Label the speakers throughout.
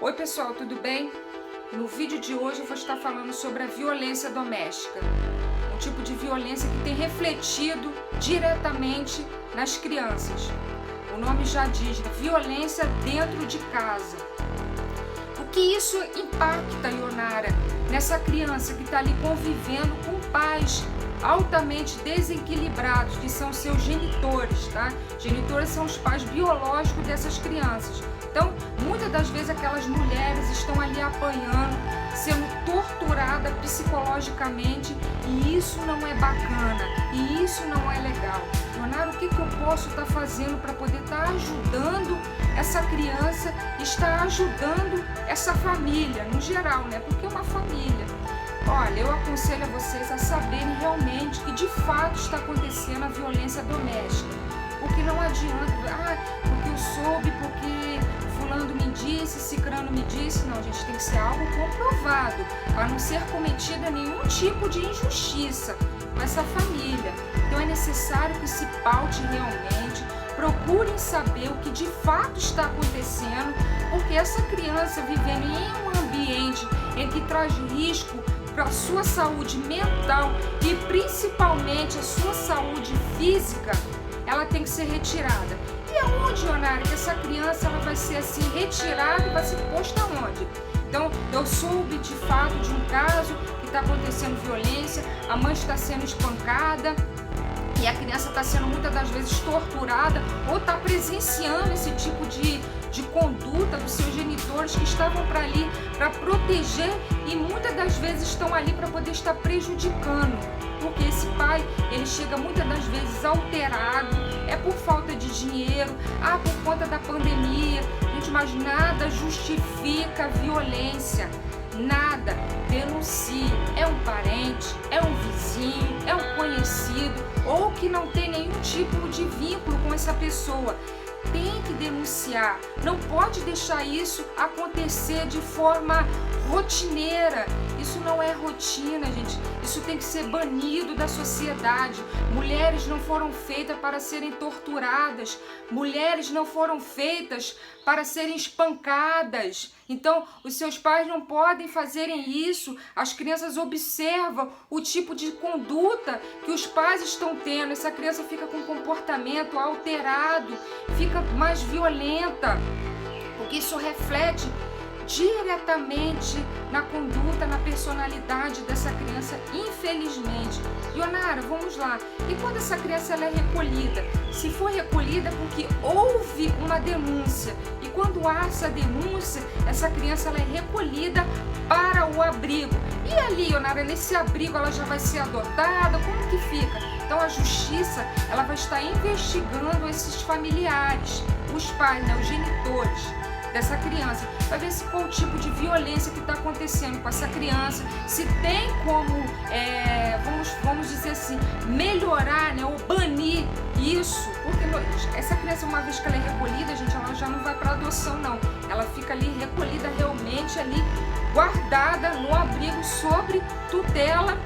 Speaker 1: Oi pessoal, tudo bem? No vídeo de hoje eu vou estar falando sobre a violência doméstica, um tipo de violência que tem refletido diretamente nas crianças. O nome já diz, violência dentro de casa. O que isso impacta, Ionara, nessa criança que está ali convivendo com pais altamente desequilibrados, que são seus genitores, tá? Genitores são os pais biológicos dessas crianças. Então, muitas das vezes aquelas mulheres estão ali apanhando, sendo torturadas psicologicamente, e isso não é bacana, e isso não é legal. Ionara, o que eu posso estar fazendo para poder estar ajudando essa criança, estar ajudando essa família, no geral, né? Porque é uma família. Olha, eu aconselho a vocês a saberem realmente que de fato está acontecendo a violência doméstica. Porque não adianta, porque eu soube, porque fulano me disse, cicrano me disse. Não, gente, tem que ser algo comprovado, para não ser cometida nenhum tipo de injustiça com essa família. Então é necessário que se paute realmente, procurem saber o que de fato está acontecendo, porque essa criança vivendo em um ambiente em que traz risco para a sua saúde mental e principalmente a sua saúde física, ela tem que ser retirada. E aonde, Ionara, que essa criança ela vai ser assim retirada e vai ser posta aonde? Então, eu soube de fato de um caso que está acontecendo violência, a mãe está sendo espancada e a criança está sendo muitas das vezes torturada ou está presenciando esse tipo de conduta dos seus genitores que estavam para ali para proteger e muitas das vezes estão ali para poder estar prejudicando, porque esse pai ele chega muitas das vezes alterado, é por falta de dinheiro, por conta da pandemia, gente, mas nada justifica a violência, nada. Denuncie, é um parente, é um vizinho, é um conhecido ou que não tem nenhum tipo de vínculo com essa pessoa. Tem que denunciar, não pode deixar isso acontecer de forma rotineira. Isso não é rotina, gente. Isso tem que ser banido da sociedade. Mulheres não foram feitas para serem torturadas. Mulheres não foram feitas para serem espancadas. Então, os seus pais não podem fazerem isso. As crianças observam o tipo de conduta que os pais estão tendo. Essa criança fica com comportamento alterado, fica mais violenta, porque isso reflete diretamente na conduta, na personalidade dessa criança, infelizmente. Ionara, vamos lá. E quando essa criança ela é recolhida? Se for recolhida porque houve uma denúncia, e quando há essa denúncia, essa criança ela é recolhida para o abrigo. E ali, Ionara, nesse abrigo ela já vai ser adotada? Como que fica? Então a justiça ela vai estar investigando esses familiares, os pais, né, os genitores dessa criança, para ver se qual o tipo de violência que está acontecendo com essa criança, se tem como, vamos dizer assim, melhorar, né, ou banir isso, porque essa criança, uma vez que ela é recolhida, gente, ela já não vai para adoção, não, ela fica ali recolhida realmente, ali guardada no abrigo sob tutela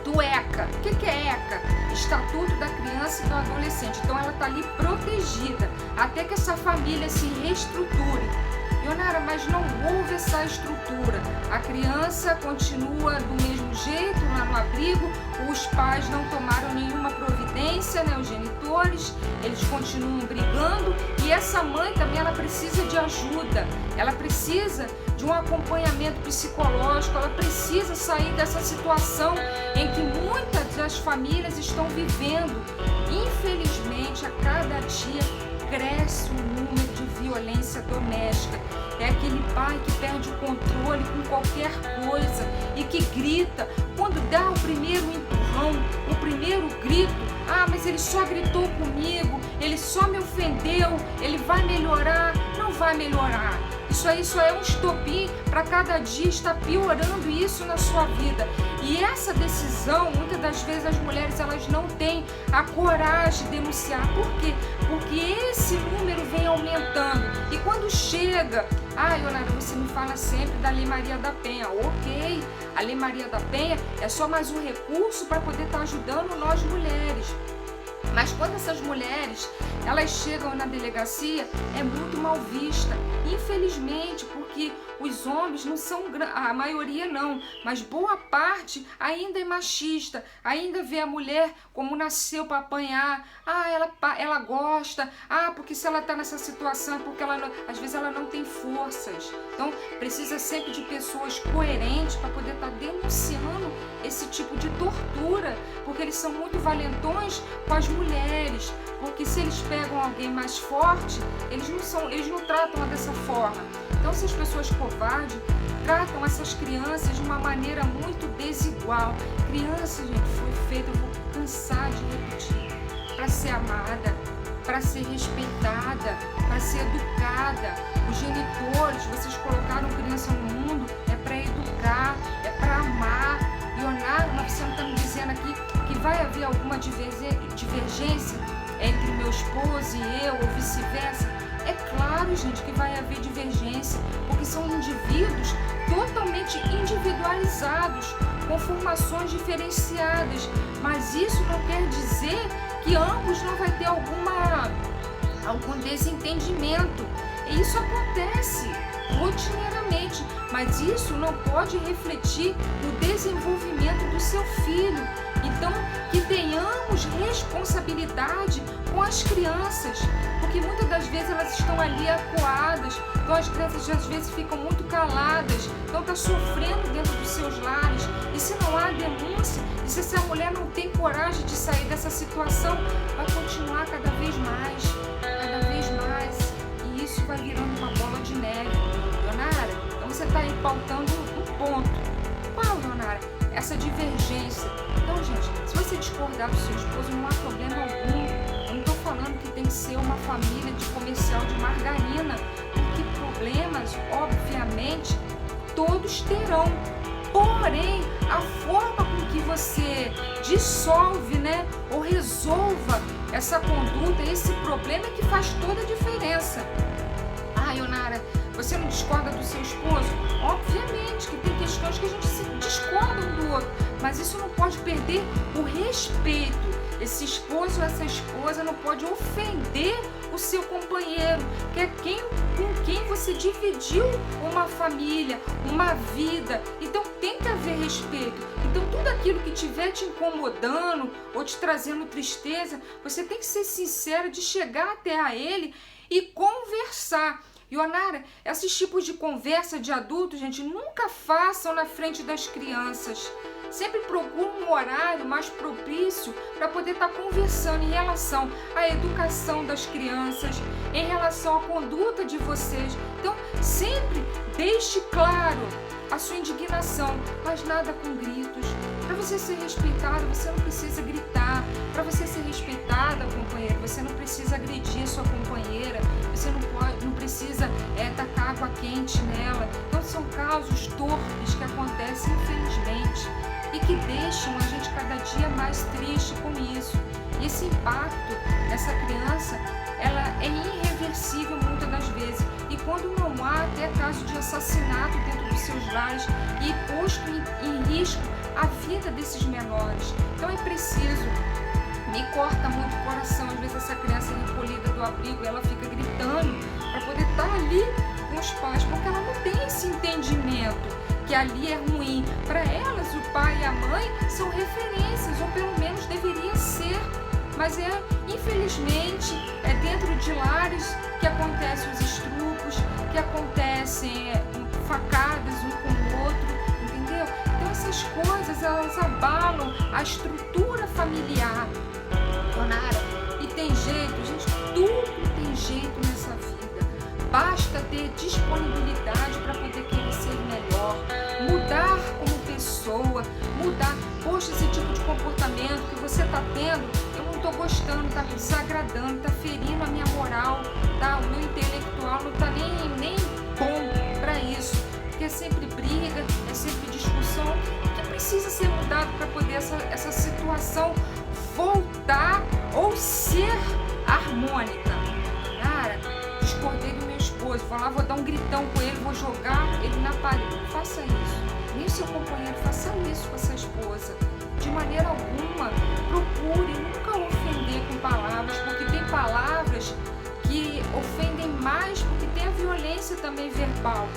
Speaker 1: do ECA. O que é ECA? Estatuto da Criança e do Adolescente. Então ela está ali protegida até que essa família se reestruture. Ionara, mas não houve essa estrutura. A criança continua do mesmo jeito lá no abrigo, os pais não tomaram nenhuma providência, né? Os genitores, eles continuam brigando e essa mãe também ela precisa de ajuda, ela precisa de um acompanhamento psicológico, ela precisa sair dessa situação em que muitas das famílias estão vivendo. Infelizmente, a cada dia cresce o número de violência doméstica. É aquele pai que perde o controle com qualquer coisa e que grita. Quando dá o primeiro empurrão, o primeiro grito, mas ele só gritou comigo, ele só me ofendeu, ele vai melhorar? Não vai melhorar. Isso aí só é um estopim para cada dia estar piorando isso na sua vida. E essa decisão, muitas das vezes as mulheres elas não têm a coragem de denunciar. Por quê? Porque esse número vem aumentando. E quando chega, Ionara, você me fala sempre da Lei Maria da Penha. Ok, a Lei Maria da Penha é só mais um recurso para poder estar ajudando nós mulheres. Mas quando essas mulheres, elas chegam na delegacia, é muito mal vista, infelizmente, porque os homens não são, a maioria não, mas boa parte ainda é machista, ainda vê a mulher como nasceu para apanhar, ela gosta, porque se ela está nessa situação é porque às vezes ela não tem forças. Então precisa sempre de pessoas coerentes para poder estar denunciando esse tipo de tortura, porque eles são muito valentões com as mulheres, porque se eles pegam alguém mais forte, eles não tratam dessa forma. Então, se as pessoas covardes tratam essas crianças de uma maneira muito desigual. Criança, gente, foi feita, eu vou cansar de repetir, para ser amada, para ser respeitada, para ser educada. Os genitores, vocês colocaram criança no mundo, é para educar, é para amar. Leonardo, mas você não está me dizendo aqui que vai haver alguma divergência entre meu esposo e eu, ou vice-versa? É claro, gente, que vai haver divergência, porque são indivíduos totalmente individualizados, com formações diferenciadas, mas isso não quer dizer que ambos não vai ter algum desentendimento. E isso acontece rotineiramente, mas isso não pode refletir no desenvolvimento do seu filho. Então, que tenhamos responsabilidade com as crianças, porque muitas das vezes elas estão ali acuadas, então as crianças às vezes ficam muito caladas, então está sofrendo dentro dos seus lares, e se não há denúncia, e se essa mulher não tem coragem de sair dessa situação, vai continuar cada vez mais, e isso vai virando uma bola de neve. Leonara, então você está aí pautando um ponto. Qual, Leonara? Essa divergência. Então, gente, se você discordar do seu esposo, não há problema algum. Eu não estou falando que tem que ser uma família de comercial de margarina, porque problemas, obviamente, todos terão. Porém, a forma com que você dissolve, ou resolva essa conduta, esse problema é que faz toda a diferença. Leonara, você não discorda do seu esposo? Obviamente que tem questões que a gente se discorda um do outro, mas isso não pode perder o respeito. Esse esposo ou essa esposa não pode ofender o seu companheiro, que é com quem você dividiu uma família, uma vida. Então tem que haver respeito. Então tudo aquilo que estiver te incomodando ou te trazendo tristeza, você tem que ser sincero de chegar até a ele e conversar. Leonara, esses tipos de conversa de adultos, gente, nunca façam na frente das crianças. Sempre procure um horário mais propício para poder estar conversando em relação à educação das crianças, em relação à conduta de vocês. Então, sempre deixe claro a sua indignação, mas nada com gritos. Para você ser respeitado, você não precisa gritar. Para você ser respeitada, companheiro, você não precisa agredir sua companheira. Você não precisa tacar água quente nela. Então são casos torpes que acontecem, infelizmente, e que deixam a gente cada dia mais triste com isso. E esse impacto nessa criança, ela é irreversível muitas das vezes. E quando não há até caso de assassinato dentro dos seus lares e posto em risco a vida desses menores. Então é preciso, me corta muito o coração, às vezes essa criança é recolhida do abrigo, ela fica gritando para poder estar ali com os pais, porque ela não tem esse entendimento que ali é ruim. Para elas, o pai e a mãe são referências, ou pelo menos deveria ser. Mas infelizmente, é dentro de lares que acontecem os estrupos, que acontecem facadas um com o outro, entendeu? Então essas coisas, elas abalam a estrutura familiar. Leonara, e tem jeito, gente, tudo tem jeito nessa vida. Basta ter disponibilidade para poder querer ser melhor, mudar como pessoa, mudar. Poxa, esse tipo de comportamento que você está tendo, eu não estou gostando, está me desagradando, está ferindo a minha moral, tá? O meu intelectual não está nem bom para isso, porque é sempre briga, é sempre discussão, que precisa ser mudado para poder essa situação voltar ou ser harmônica. Cara, discordei do meu esposo, vou dar um gritão com ele, vou jogar ele na parede. Não faça isso. Nem o seu companheiro faça isso com essa esposa. De maneira alguma, procure nunca ofender com palavras, porque tem palavras que ofendem mais, porque tem a violência também verbal.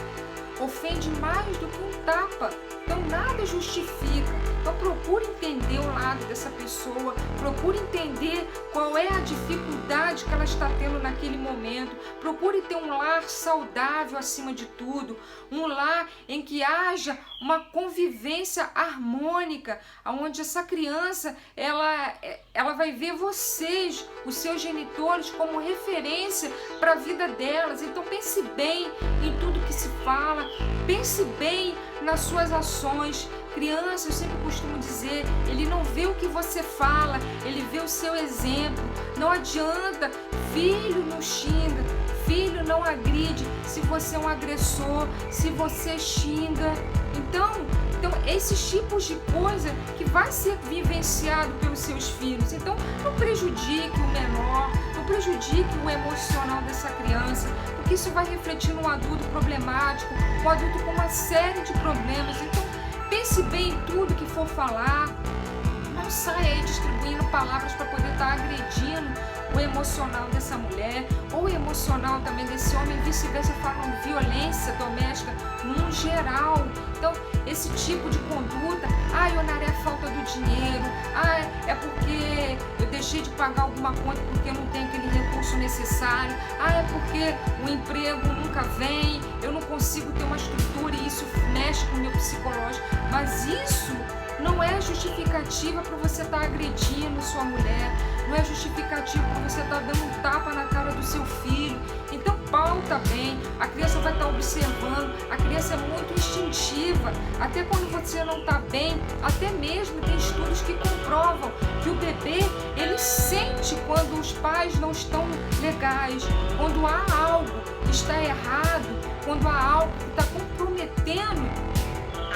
Speaker 1: Ofende mais do que um tapa. Então nada justifica. Então procure entender o lado dessa pessoa, procure entender qual é a dificuldade que ela está tendo naquele momento. Procure ter um lar saudável acima de tudo, um lar em que haja uma convivência harmônica, onde essa criança ela vai ver vocês, os seus genitores, como referência para a vida delas. Então pense bem em tudo que se fala, pense bem nas suas ações. Criança, eu sempre costumo dizer, ele não vê o que você fala, ele vê o seu exemplo. Não adianta, filho não xinga, filho não agride se você é um agressor, se você xinga. Então esses tipos de coisa que vai ser vivenciado pelos seus filhos. Então não prejudique o menor, não prejudique o emocional dessa criança, porque isso vai refletir no adulto problemático, um adulto com uma série de problemas. Então pense bem em tudo que for falar. Não saia aí distribuindo palavras para poder estar agredindo o emocional dessa mulher, ou o emocional também desse homem, vice-versa, falam violência doméstica num geral. Então, esse tipo de conduta, Ionara, é falta do dinheiro, é porque eu deixei de pagar alguma conta porque eu não tenho aquele recurso necessário, é porque o emprego nunca vem, eu não consigo ter uma estrutura e isso mexe com o meu psicológico. Mas isso não é justificativa para você estar agredindo sua mulher, não é justificativa para você estar dando um tapa na cara do seu filho. Então pauta bem, a criança vai estar observando, a criança é muito instintiva, até quando você não está bem, até mesmo tem estudos que comprovam que o bebê, ele sente quando os pais não estão legais, quando há algo que está errado, quando há algo que está comprometendo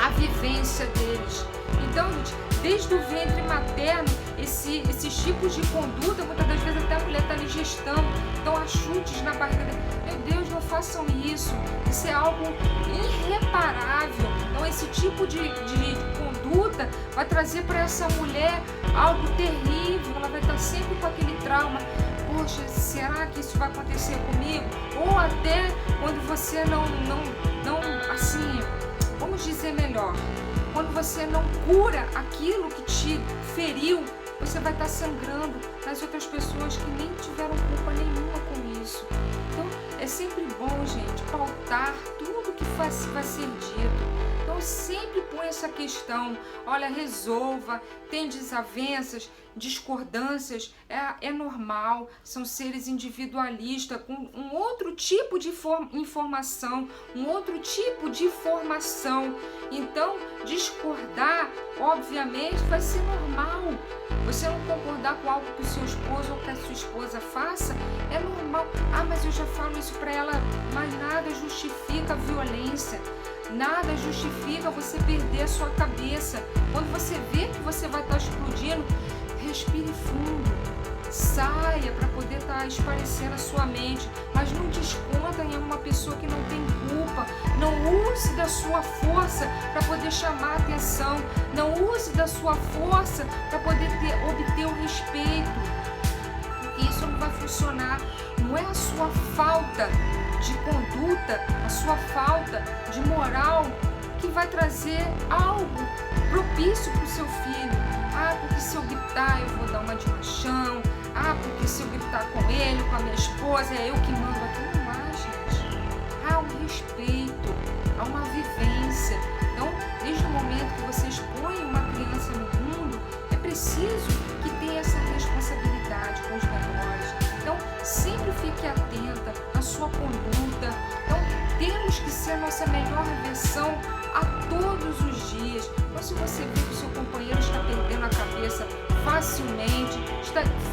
Speaker 1: a vivência deles. Então, gente, desde o ventre materno, esses tipos de conduta, muitas das vezes até a mulher está ali gestando, então há chutes na barriga dela. Meu Deus, não façam isso, isso é algo irreparável. Então esse tipo de conduta vai trazer para essa mulher algo terrível, ela vai estar sempre com aquele trauma. Poxa, será que isso vai acontecer comigo? Ou até quando você não assim, vamos dizer melhor, quando você não cura aquilo que te feriu, você vai estar sangrando nas outras pessoas que nem tiveram culpa nenhuma com isso. Então, é sempre bom, gente, pautar tudo que vai ser dito. Então, sempre põe essa questão, olha, resolva, tem desavenças, discordâncias, é normal, são seres individualistas, com um outro tipo de informação, um outro tipo de formação. Então, discordar, obviamente, vai ser normal. Você não concordar com algo que o seu esposo ou que a sua esposa faça, é normal. Mas eu já falo isso para ela, mas nada justifica a violência. Nada justifica você perder a sua cabeça. Quando você vê que você vai estar explodindo, respire fundo, saia para poder estar esparecendo a sua mente, mas não desconta em uma pessoa que não tem culpa. Não use da sua força para poder chamar a atenção, não use da sua força para poder obter o respeito, porque isso não vai funcionar. Não é a sua falta de conduta, a sua falta de moral que vai trazer algo propício para o seu filho. Porque se eu gritar eu vou dar uma de machão, porque se eu gritar com ele, com a minha esposa, é eu que mando aqui. Não há, gente. Há um respeito, há uma vivência. Então, desde o momento que você expõe uma criança no mundo, é preciso que tenha essa responsabilidade com os menores. Então, sempre fique atenta à sua conduta. Então, temos que ser a nossa melhor versão a todos os dias. Então, se você vê que o seu companheiro está perdendo a cabeça facilmente,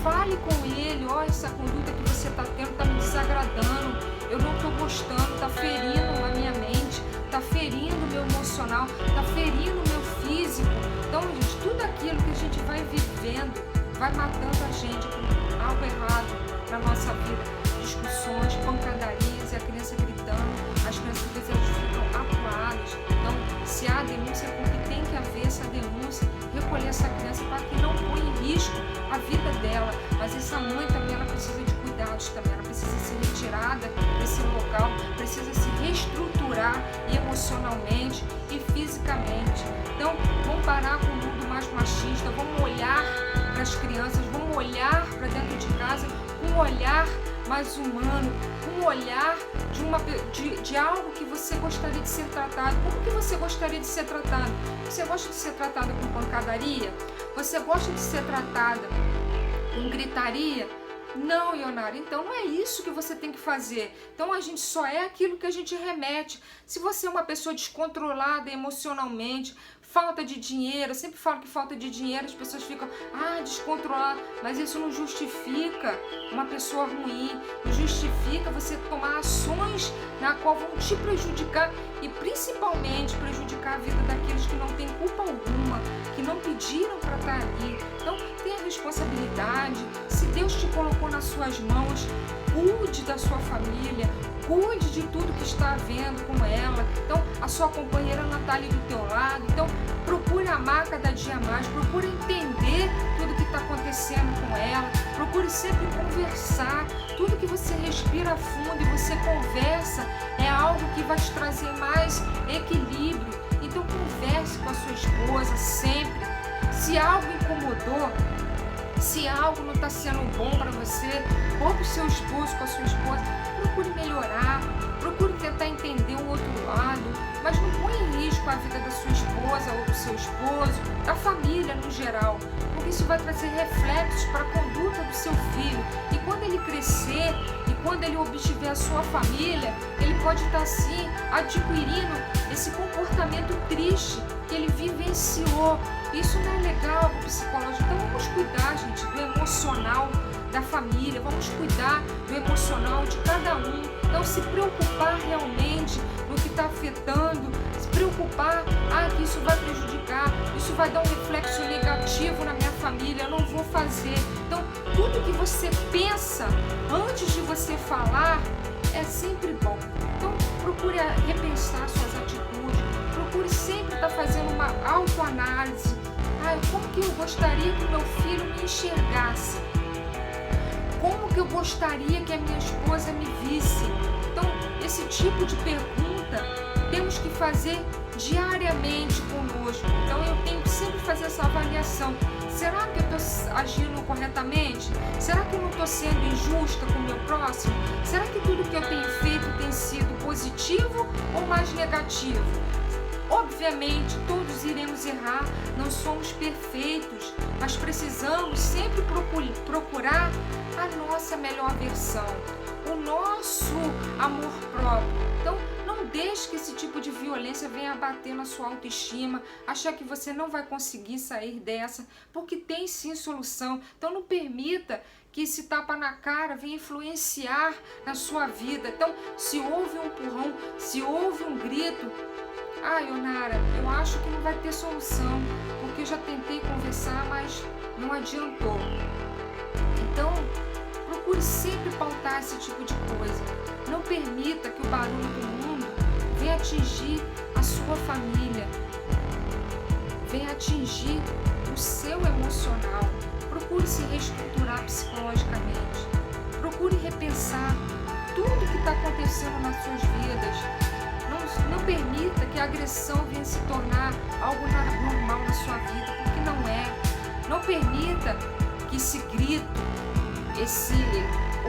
Speaker 1: fale com ele, essa conduta que você está tendo está me desagradando, eu não estou gostando, está ferindo a minha mente, está ferindo o meu emocional, está ferindo o meu físico. Então, gente, tudo aquilo que a gente vai vivendo vai matando a gente com algo errado na nossa vida. Discussões, pancadarias e a criança gritando, as crianças às vezes ficam acuadas. Então, se há denúncia, é porque tem que haver essa denúncia, recolher essa criança para que não ponha em risco a vida dela. Mas essa emocionalmente e fisicamente. Então, vamos parar com o mundo mais machista, vamos olhar para as crianças, vamos olhar para dentro de casa com um olhar mais humano, um olhar de algo que você gostaria de ser tratado. Como que você gostaria de ser tratado? Você gosta de ser tratada com pancadaria? Você gosta de ser tratada com gritaria? Não, Ionara, então não é isso que você tem que fazer. Então a gente só é aquilo que a gente remete. Se você é uma pessoa descontrolada emocionalmente, falta de dinheiro, eu sempre falo que falta de dinheiro, as pessoas ficam, descontrolada, mas isso não justifica uma pessoa ruim, não justifica você tomar ações na qual vão te prejudicar e principalmente prejudicar a vida daqueles que não têm culpa alguma, que não pediram para estar ali. Então tenha responsabilidade. Se Deus te colocou nas suas mãos, cuide da sua família, cuide de tudo que está havendo com ela. Então, a sua companheira não está ali do teu lado. Então, procure amar cada dia mais, procure entender tudo que está acontecendo com ela, procure sempre conversar. Tudo que você respira fundo e você conversa é algo que vai te trazer mais equilíbrio. Então, converse com a sua esposa sempre. Se algo incomodou, se algo não está sendo bom para você, ou para o seu esposo, com a sua esposa, procure melhorar, procure tentar entender o outro lado, mas não põe em risco a vida da sua esposa ou do seu esposo, da família no geral, porque isso vai trazer reflexos para a conduta do seu filho. E quando ele crescer e quando ele obtiver a sua família, ele pode estar assim adquirindo esse comportamento triste que ele vivenciou. Isso não é legal para o psicológico. Então vamos cuidar, gente, do emocional da família, vamos cuidar do emocional de cada um. Não se preocupar realmente no que está afetando, se preocupar, que isso vai prejudicar, isso vai dar um reflexo negativo na minha família, eu não vou fazer. Então, tudo que você pensa antes de você falar é sempre bom. Então, procure repensar suas atitudes, procure sempre estar fazendo uma autoanálise. Como que eu gostaria que meu filho me enxergasse? Como que eu gostaria que a minha esposa me visse? Então, esse tipo de pergunta temos que fazer diariamente conosco. Então, eu tenho que sempre fazer essa avaliação. Será que eu estou agindo corretamente? Será que eu não estou sendo injusta com o meu próximo? Será que tudo que eu tenho feito tem sido positivo ou mais negativo? Obviamente, todos iremos errar, não somos perfeitos, mas precisamos sempre procurar a nossa melhor versão, o nosso amor próprio. Então, não deixe que esse tipo de violência venha bater na sua autoestima, achar que você não vai conseguir sair dessa, porque tem sim solução. Então, não permita que esse tapa na cara venha influenciar na sua vida. Então, se houve um empurrão, se houve um grito, Ionara, eu acho que não vai ter solução, porque eu já tentei conversar, mas não adiantou. Então, procure sempre pautar esse tipo de coisa. Não permita que o barulho do mundo venha atingir a sua família, venha atingir o seu emocional. Procure se reestruturar psicologicamente. Procure repensar tudo que está acontecendo nas suas vidas. Não permita que a agressão venha se tornar algo normal na sua vida, porque não é. Não permita que esse grito, esse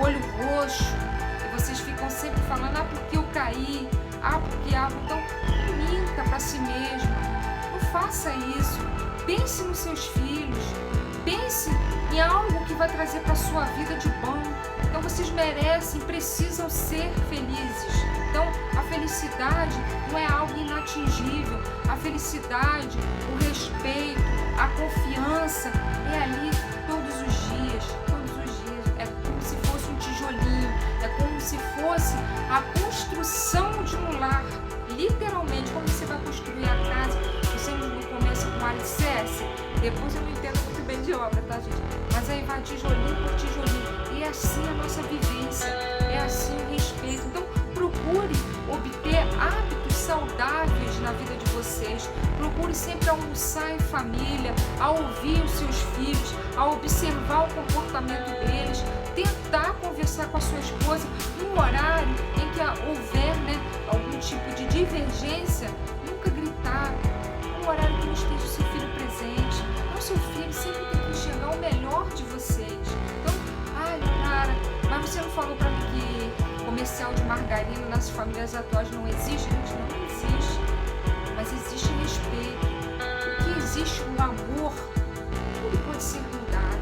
Speaker 1: olho roxo, que vocês ficam sempre falando, porque eu caí, porque então não minta para si mesmo. Não faça isso. Pense nos seus filhos. Pense em algo que vai trazer para a sua vida de bom. Então vocês merecem, precisam ser felizes. Então a felicidade não é algo inatingível. A felicidade, o respeito, a confiança é ali todos os dias. Todos os dias. É como se fosse um tijolinho. É como se fosse a construção de um lar. Literalmente, como você vai construir a casa, você não começa com alicerce. Depois eu não entendo muito bem de obra, tá, gente? Mas aí vai tijolinho por tijolinho. E é assim a nossa vivência, é assim o respeito. Então, procure obter hábitos saudáveis na vida de vocês. Procure sempre almoçar em família, a ouvir os seus filhos, a observar o comportamento deles, tentar conversar com a sua esposa num horário em que houver algum tipo de divergência, nunca gritar, um horário que não esteja o seu filho presente. Então, seu filho sempre tem que enxergar o melhor de vocês. Então, ai, Lara, mas você não falou para mim que comercial de margarina nas famílias atuais não existe? Gente, não existe. Mas existe respeito. O que existe, o amor, tudo pode ser mudado.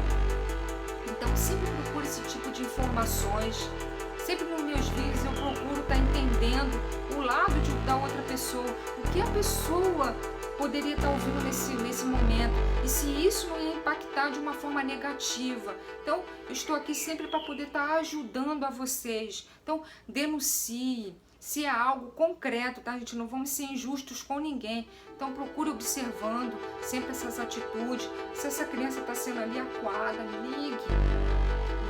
Speaker 1: Então, sempre procure esse tipo de informações. Sempre nos meus vídeos eu procuro estar entendendo o lado da outra pessoa, o que a pessoa poderia estar ouvindo nesse momento e se isso não ia impactar de uma forma negativa. Então, eu estou aqui sempre para poder estar ajudando a vocês. Então, denuncie. Se é algo concreto, tá, gente? Não vamos ser injustos com ninguém. Então, procure observando sempre essas atitudes. Se essa criança está sendo ali acuada,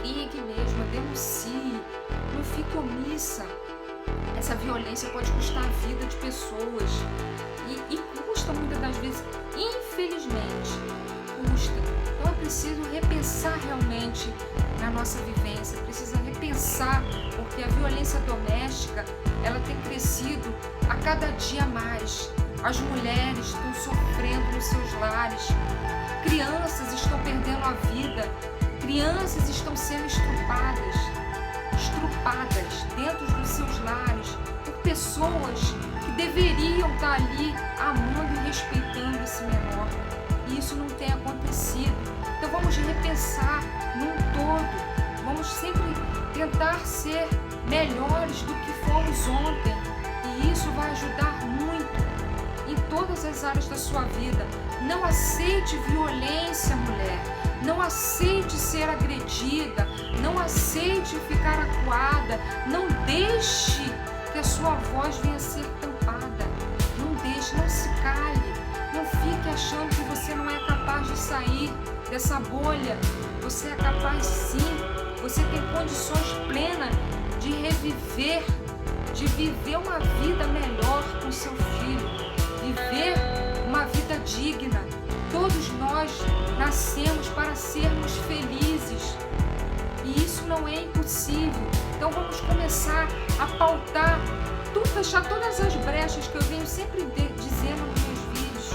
Speaker 1: ligue mesmo, denuncie. Não fique omissa. Essa violência pode custar a vida de pessoas. E custa muitas das vezes, infelizmente, custa. Então é preciso repensar realmente na nossa vivência, precisa repensar, porque a violência doméstica, ela tem crescido a cada dia mais. As mulheres estão sofrendo nos seus lares, crianças estão perdendo a vida, crianças estão sendo estrupadas dentro dos seus lares por pessoas que deveriam estar ali amando e respeitando esse menor. E isso não tem acontecido. Então vamos repensar num todo. Vamos sempre tentar ser melhores do que fomos ontem. E isso vai ajudar muito em todas as áreas da sua vida. Não aceite violência, mulher. Não aceite ser agredida. Não aceite ficar acuada. Não deixe que a sua voz venha a ser tampada. Não deixe, não se cale. Não fique achando que você não é capaz de sair dessa bolha. Você é capaz sim. Você tem condições plenas de reviver, de viver uma vida melhor com seu filho. Viver uma vida digna. Todos nós nascemos para sermos felizes. E isso não é impossível. Então vamos começar a pautar, fechar todas as brechas que eu venho sempre dizendo nos meus vídeos.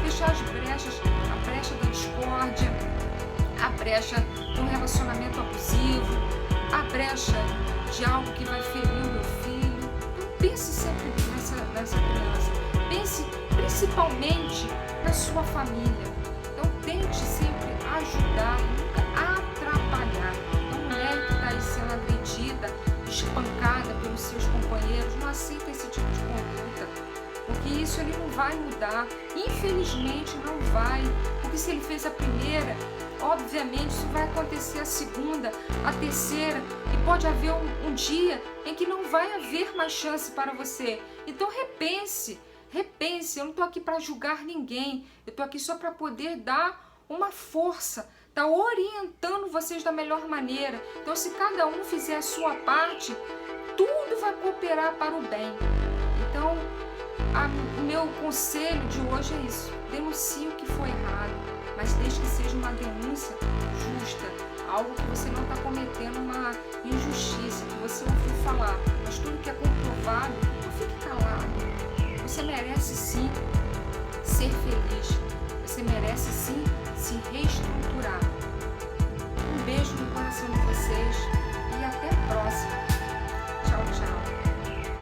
Speaker 1: Fechar as brechas, a brecha da discórdia, a brecha de um relacionamento abusivo, a brecha de algo que vai ferir o meu filho. Então pense sempre nessa criança. Pense principalmente na sua família. Então tente sempre ajudar, nunca atrapalhar. Então, mulher que está aí sendo agredida, espancada pelos seus companheiros, não aceita esse tipo de conduta, porque isso ele não vai mudar. Infelizmente não vai, porque se ele fez a primeira, obviamente isso vai acontecer a segunda, a terceira, e pode haver um dia em que não vai haver mais chance para você. Então repense. Eu não estou aqui para julgar ninguém, eu estou aqui só para poder dar uma força, tá orientando vocês da melhor maneira. Então, se cada um fizer a sua parte, tudo vai cooperar para o bem. Então, o meu conselho de hoje é isso: denuncie o que foi errado, mas desde que seja uma denúncia justa, algo que você não está cometendo uma injustiça, que você ouviu falar, mas tudo que é comprovado, não fique calado. Você merece sim ser feliz, você merece sim se reestruturar. Um beijo no coração de vocês e até a próxima. Tchau, tchau.